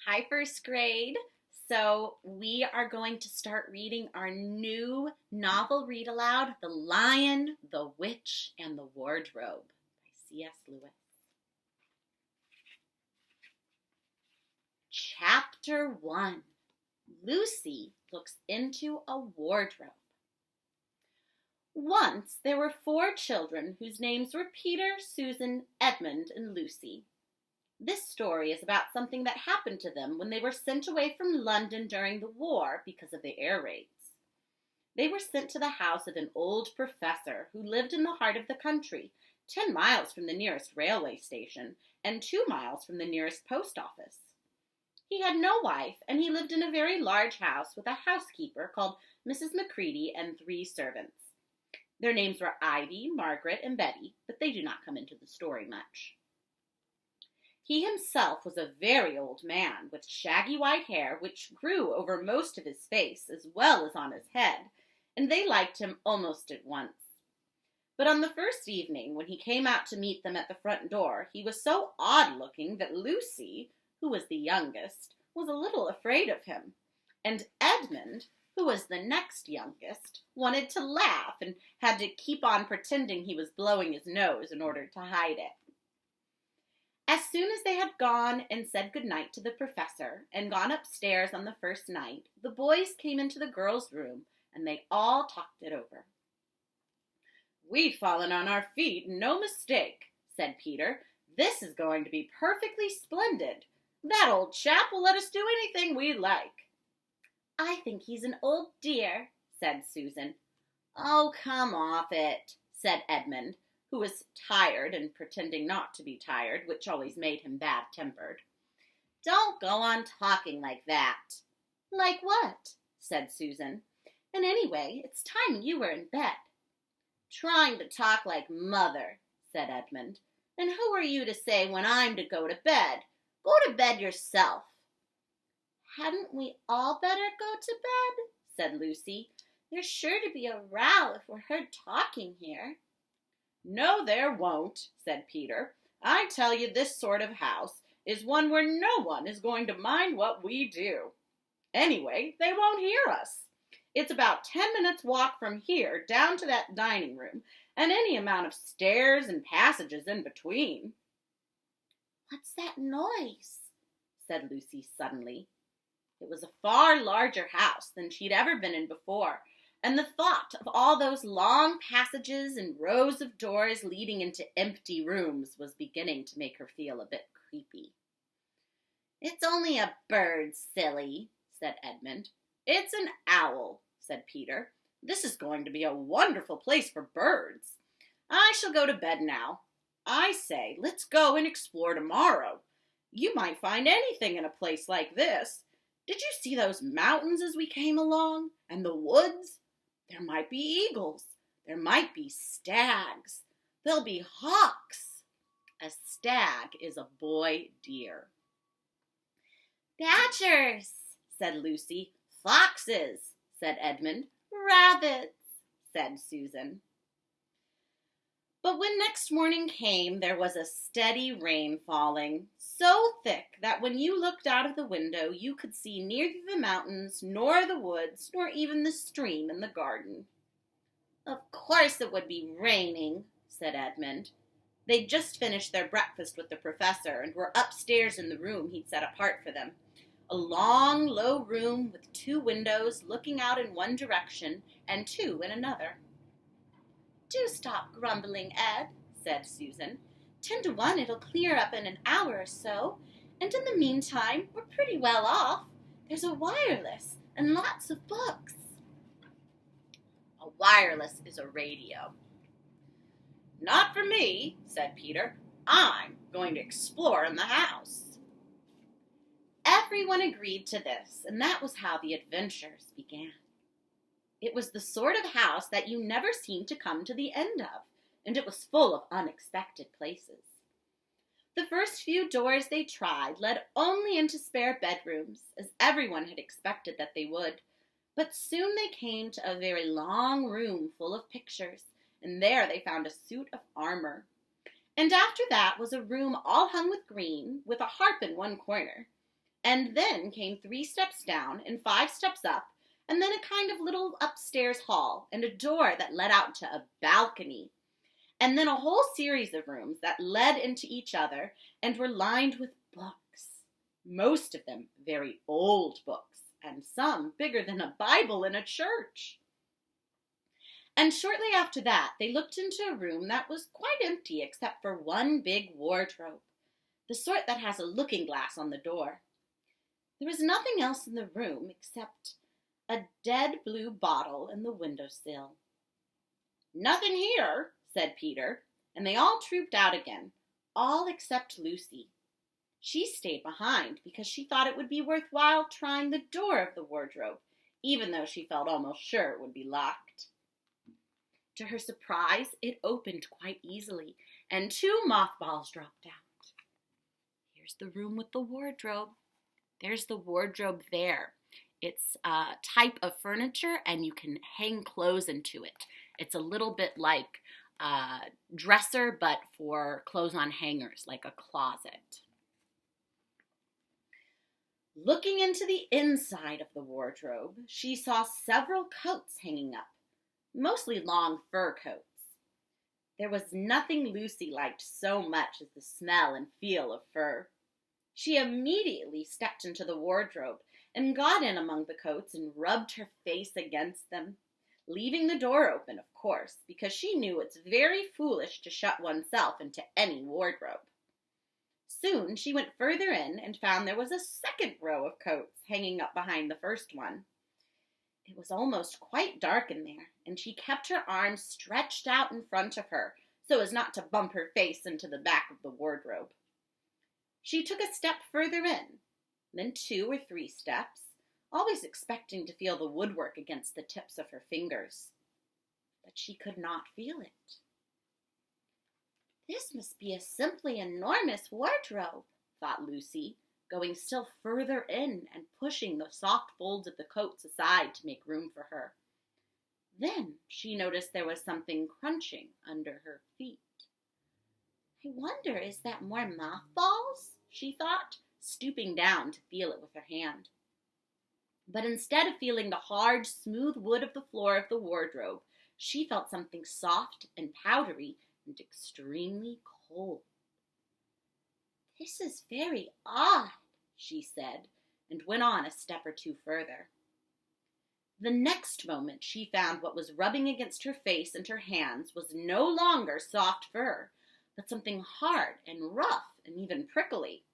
Hi, first grade. So, we are going to start reading our new novel read aloud, The Lion, the Witch, and the Wardrobe by C.S. Lewis. Chapter 1. Lucy looks into a wardrobe. Once there were 4 children whose names were Peter, Susan, Edmund, and Lucy. This story is about something that happened to them when they were sent away from London during the war because of the air raids. They were sent to the house of an old professor who lived in the heart of the country, 10 miles from the nearest railway station and 2 miles from the nearest post office. He had no wife, and he lived in a very large house with a housekeeper called Mrs. Macready and 3 servants. Their names were Ivy, Margaret, and Betty, but they do not come into the story much. He himself was a very old man, with shaggy white hair, which grew over most of his face as well as on his head, and they liked him almost at once. But on the first evening, when he came out to meet them at the front door, he was so odd-looking that Lucy, who was the youngest, was a little afraid of him, and Edmund, who was the next youngest, wanted to laugh and had to keep on pretending he was blowing his nose in order to hide it. As soon as they had gone and said good night to the professor and gone upstairs on the first night, the boys came into the girls' room and they all talked it over. "We've fallen on our feet, no mistake," said Peter. "This is going to be perfectly splendid. That old chap will let us do anything we like." "I think he's an old dear," said Susan. "Oh, come off it," said Edmund, who was tired and pretending not to be tired, which always made him bad-tempered. "Don't go on talking like that." "Like what?" said Susan. "And anyway, it's time you were in bed." "Trying to talk like mother," said Edmund. "And who are you to say when I'm to go to bed? Go to bed yourself." "Hadn't we all better go to bed?" said Lucy. "There's sure to be a row if we're heard talking here." "No, there won't," said Peter. "I tell you this sort of house is one where no one is going to mind what we do. Anyway, they won't hear us. It's about 10 minutes' walk from here down to that dining room, and any amount of stairs and passages in between." "What's that noise?" said Lucy suddenly. It was a far larger house than she'd ever been in before, and the thought of all those long passages and rows of doors leading into empty rooms was beginning to make her feel a bit creepy. "It's only a bird, silly," said Edmund. "It's an owl," said Peter. "This is going to be a wonderful place for birds. I shall go to bed now. I say, let's go and explore tomorrow. You might find anything in a place like this. Did you see those mountains as we came along? And the woods? There might be eagles. There might be stags. There'll be hawks. A stag is a boy deer." "Badgers," said Lucy. "Foxes," said Edmund. "Rabbits," said Susan. But when next morning came, there was a steady rain falling, so thick that when you looked out of the window, you could see neither the mountains, nor the woods, nor even the stream in the garden. "Of course it would be raining," said Edmund. They'd just finished their breakfast with the professor and were upstairs in the room he'd set apart for them. A long, low room with 2 windows looking out in one direction and 2 in another. "Do stop grumbling, Ed," said Susan. 10 to 1 it'll clear up in an hour or so, and in the meantime we're pretty well off. There's a wireless and lots of books." "A wireless is a radio." "Not for me," said Peter. "I'm going to explore in the house." Everyone agreed to this, and that was how the adventures began. It was the sort of house that you never seemed to come to the end of, and it was full of unexpected places. The first few doors they tried led only into spare bedrooms, as everyone had expected that they would, but soon they came to a very long room full of pictures, and there they found a suit of armor. And after that was a room all hung with green, with a harp in one corner. And then came 3 steps down and 5 steps up, and then a kind of little upstairs hall and a door that led out to a balcony. And then a whole series of rooms that led into each other and were lined with books. Most of them very old books, and some bigger than a Bible in a church. And shortly after that, they looked into a room that was quite empty except for one big wardrobe, the sort that has a looking glass on the door. There was nothing else in the room except a dead blue bottle in the windowsill. "Nothing here," said Peter, and they all trooped out again, all except Lucy. She stayed behind because she thought it would be worthwhile trying the door of the wardrobe, even though she felt almost sure it would be locked. To her surprise, it opened quite easily, and 2 mothballs dropped out. Here's the room with the wardrobe. There's the wardrobe there. It's a type of furniture, and you can hang clothes into it. It's a little bit like a dresser, but for clothes on hangers, like a closet. Looking into the inside of the wardrobe, she saw several coats hanging up, mostly long fur coats. There was nothing Lucy liked so much as the smell and feel of fur. She immediately stepped into the wardrobe and got in among the coats and rubbed her face against them, leaving the door open, of course, because she knew it's very foolish to shut oneself into any wardrobe. Soon she went further in and found there was a second row of coats hanging up behind the first one. It was almost quite dark in there, and she kept her arms stretched out in front of her so as not to bump her face into the back of the wardrobe. She took a step further in, then 2 or 3 steps, always expecting to feel the woodwork against the tips of her fingers. But she could not feel it. "This must be a simply enormous wardrobe," thought Lucy, going still further in and pushing the soft folds of the coats aside to make room for her. Then she noticed there was something crunching under her feet. "I wonder, is that more mothballs?" she thought, stooping down to feel it with her hand. But instead of feeling the hard, smooth wood of the floor of the wardrobe, she felt something soft and powdery and extremely cold. "This is very odd," she said, and went on a step or 2 further. The next moment she found what was rubbing against her face and her hands was no longer soft fur, but something hard and rough and even prickly.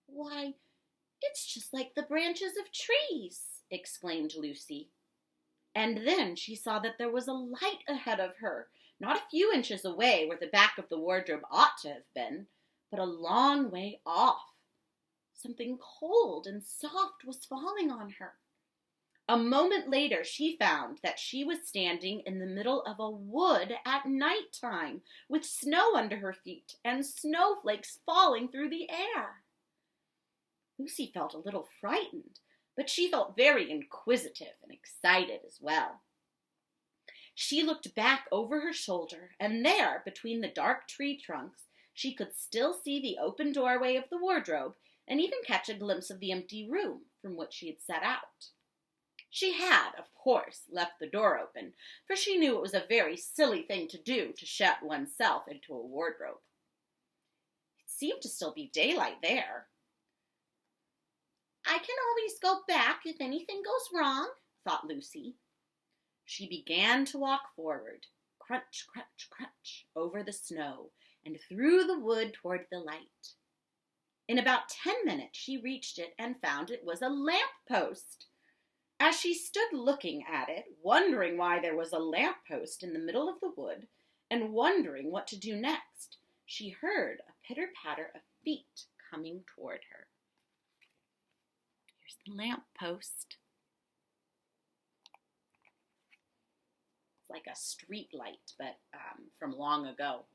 "Why, it's just like the branches of trees," exclaimed Lucy. And then she saw that there was a light ahead of her, not a few inches away where the back of the wardrobe ought to have been, but a long way off. Something cold and soft was falling on her. A moment later she found that she was standing in the middle of a wood at night time, with snow under her feet and snowflakes falling through the air. Lucy felt a little frightened, but she felt very inquisitive and excited as well. She looked back over her shoulder, and there, between the dark tree trunks, she could still see the open doorway of the wardrobe and even catch a glimpse of the empty room from which she had set out. She had, of course, left the door open, for she knew it was a very silly thing to do to shut oneself into a wardrobe. It seemed to still be daylight there. "I can always go back if anything goes wrong," thought Lucy. She began to walk forward, crunch, crunch, crunch, over the snow and through the wood toward the light. In about 10 minutes she reached it and found it was a lamp post. As she stood looking at it, wondering why there was a lamp post in the middle of the wood, and wondering what to do next, she heard a pitter-patter of feet coming toward her. Here's the lamp post. It's like a street light, but from long ago.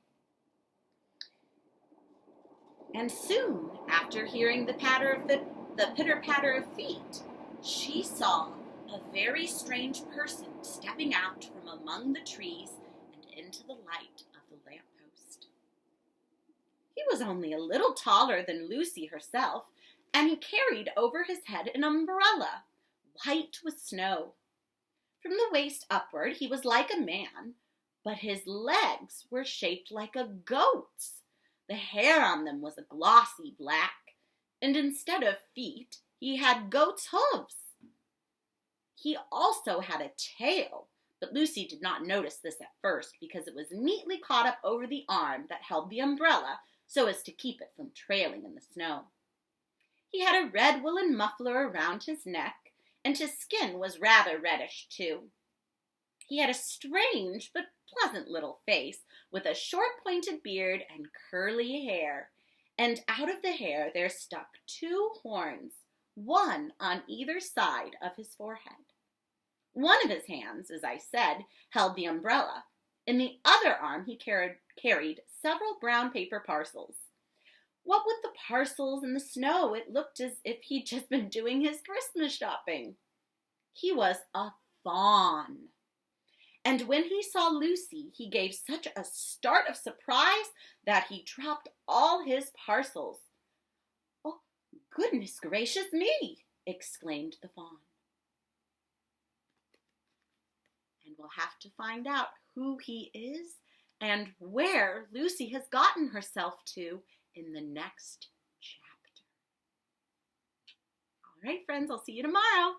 And soon, after hearing the pitter-patter of feet, she saw a very strange person stepping out from among the trees and into the light of the lamppost. He was only a little taller than Lucy herself, and he carried over his head an umbrella, white with snow. From the waist upward he was like a man, but his legs were shaped like a goat's. The hair on them was a glossy black, and instead of feet, he had goat's hooves. He also had a tail, but Lucy did not notice this at first because it was neatly caught up over the arm that held the umbrella so as to keep it from trailing in the snow. He had a red woolen muffler around his neck, and his skin was rather reddish too. He had a strange but pleasant little face with a short pointed beard and curly hair, and out of the hair there stuck 2 horns, one on either side of his forehead. One of his hands, as I said, held the umbrella. In the other arm he carried several brown paper parcels. What with the parcels and the snow, it looked as if he'd just been doing his Christmas shopping. He was a fawn. And when he saw Lucy, he gave such a start of surprise that he dropped all his parcels. "Oh, goodness gracious me!" exclaimed the fawn. And we'll have to find out who he is and where Lucy has gotten herself to in the next chapter. All right, friends, I'll see you tomorrow.